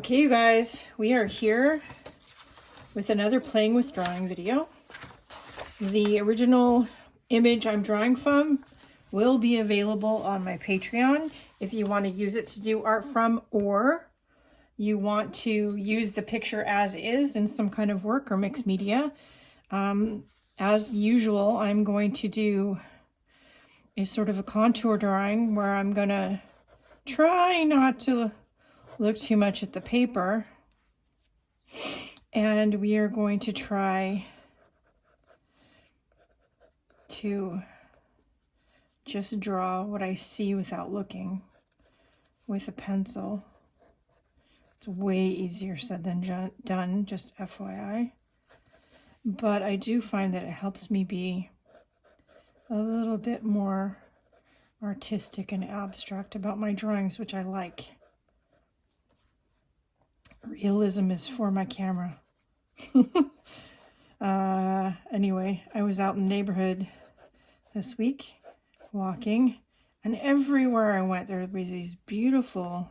Okay, you guys, we are here with another playing with drawing video. The original image I'm drawing from will be available on my Patreon if you want to use it to do art from, or you want to use the picture as is in some kind of work or mixed media. As usual, I'm going to do a sort of a contour drawing where I'm going to try not to look too much at the paper, and we are going to try to just draw what I see without looking with a pencil. It's way easier said than done, just FYI. But I do find that it helps me be a little bit more artistic and abstract about my drawings, which I like. Realism is for my camera. Anyway, I was out in the neighborhood this week walking, and everywhere I went there was these beautiful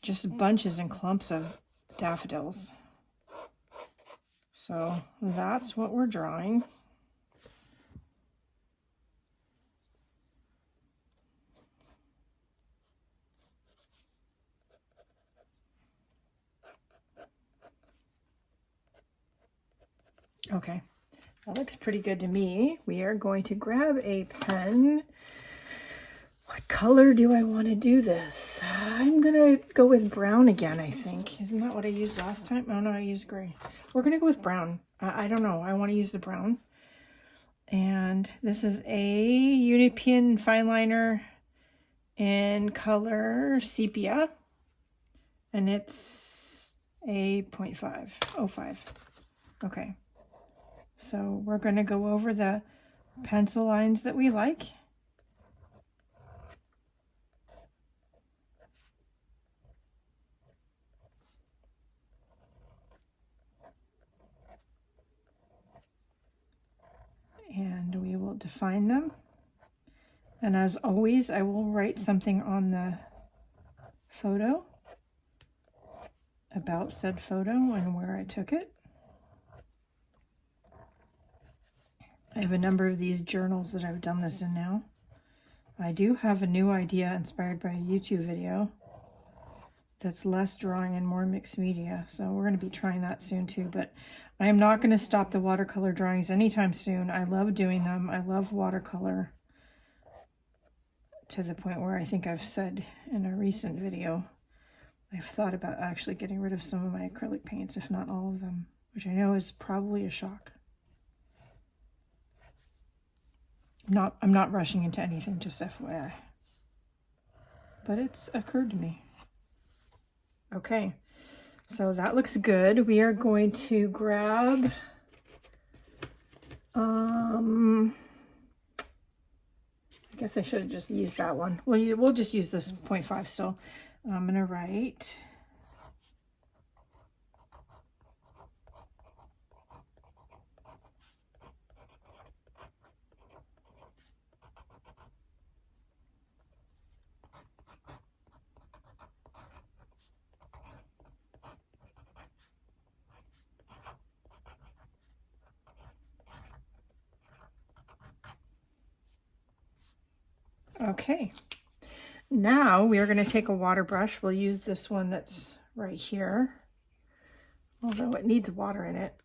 just bunches and clumps of daffodils. So that's what we're drawing. Okay, that looks pretty good to me. We are going to grab a pen. What color do I want to do this? I'm going to go with brown again, I think. Isn't that what I used last time? Oh, no, I used gray. We're going to go with brown. I don't know. I want to use the brown. And this is a Unipian fine liner in color sepia. And it's a 0.5. Okay. So we're going to go over the pencil lines that we like. And we will define them. And as always, I will write something on the photo about said photo and where I took it. I have a number of these journals that I've done this in now. I do have a new idea inspired by a YouTube video that's less drawing and more mixed media. So we're going to be trying that soon too. But I am not going to stop the watercolor drawings anytime soon. I love doing them. I love watercolor to the point where I think I've said in a recent video, I've thought about actually getting rid of some of my acrylic paints, if not all of them, which I know is probably a shock. I'm not rushing into anything, just FYI. But it's occurred to me. Okay, so that looks good. We are going to grab I guess I should have just used that one. Well, we'll just use this 0.5 still. I'm gonna write okay. Now we are going to take a water brush. We'll use this one that's right here, although it needs water in it.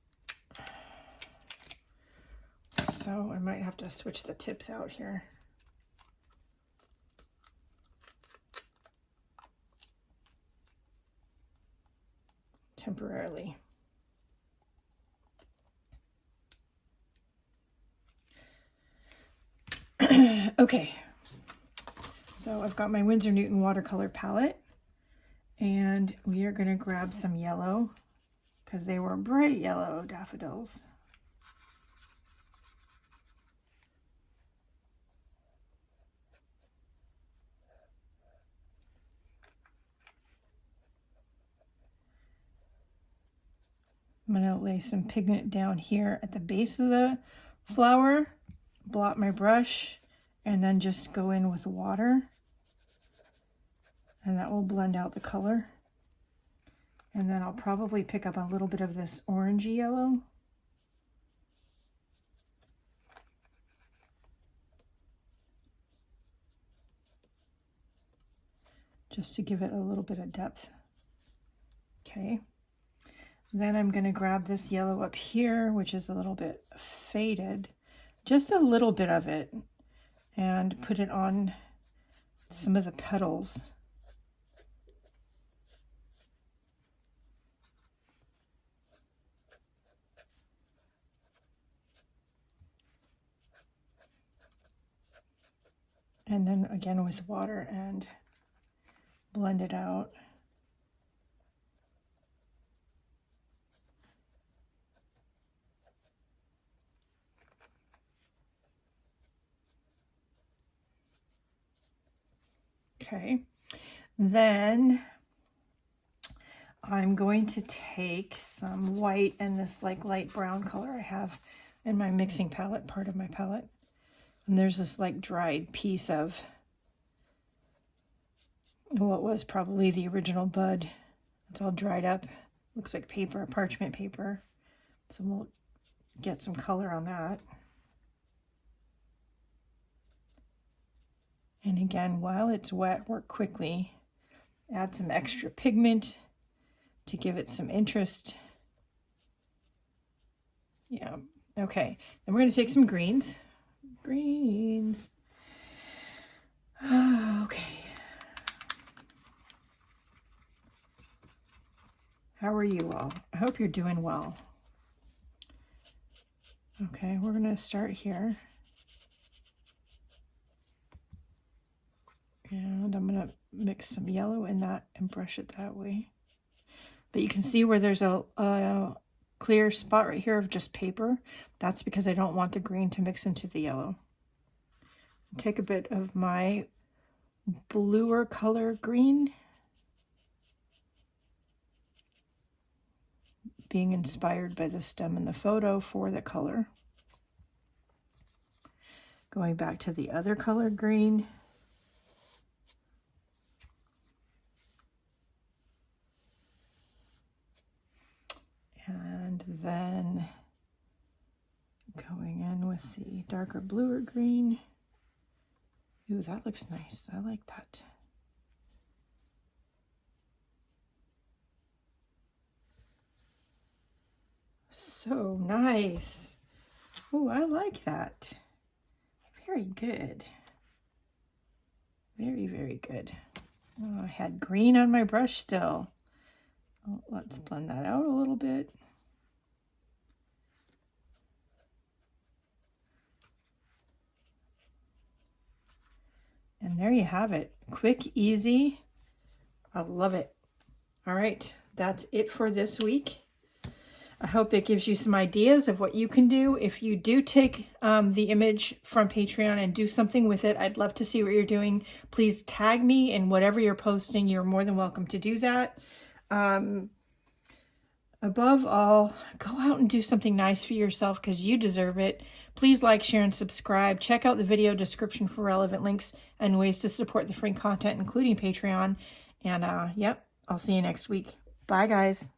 So I might have to switch the tips out here. Temporarily. Okay. So I've got my Winsor Newton watercolor palette, and we are going to grab some yellow because they were bright yellow daffodils. I'm going to lay some pigment down here at the base of the flower, blot my brush, and then just go in with water. And that will blend out the color. And then I'll probably pick up a little bit of this orangey yellow. Just to give it a little bit of depth. Okay. Then I'm going to grab this yellow up here, which is a little bit faded, just a little bit of it, and put it on some of the petals. And then again with water and blend it out. Okay, then I'm going to take some white and this like light brown color I have in my mixing palette, part of my palette. And there's this like dried piece of what was probably the original bud. It's all dried up. Looks like paper, parchment paper. So we'll get some color on that. And again, while it's wet, work quickly. Add some extra pigment to give it some interest. Yeah, okay. Then we're going to take some greens. Greens. Okay. How are you all? I hope you're doing well. Okay, we're going to start here. And I'm going to mix some yellow in that and brush it that way. But you can see where there's a clear spot right here of just paper. That's because I don't want the green to mix into the yellow. Take a bit of my bluer color green, being inspired by the stem in the photo for the color. Going back to the other color green. And then going in with the darker bluer green. Ooh, that looks nice. I like that. So nice. Ooh, I like that. Very good. Very, very good. Oh, I had green on my brush still. Oh, let's blend that out a little bit. And there you have it. Quick, easy. I love it. All right, that's it for this week. I hope it gives you some ideas of what you can do. If you do take the image from Patreon and do something with it, I'd love to see what you're doing. Please tag me in whatever you're posting. You're more than welcome to do that. Above all, go out and do something nice for yourself because you deserve it. Please like, share, and subscribe. Check out the video description for relevant links and ways to support the free content, including Patreon. And yep, I'll see you next week. Bye, guys.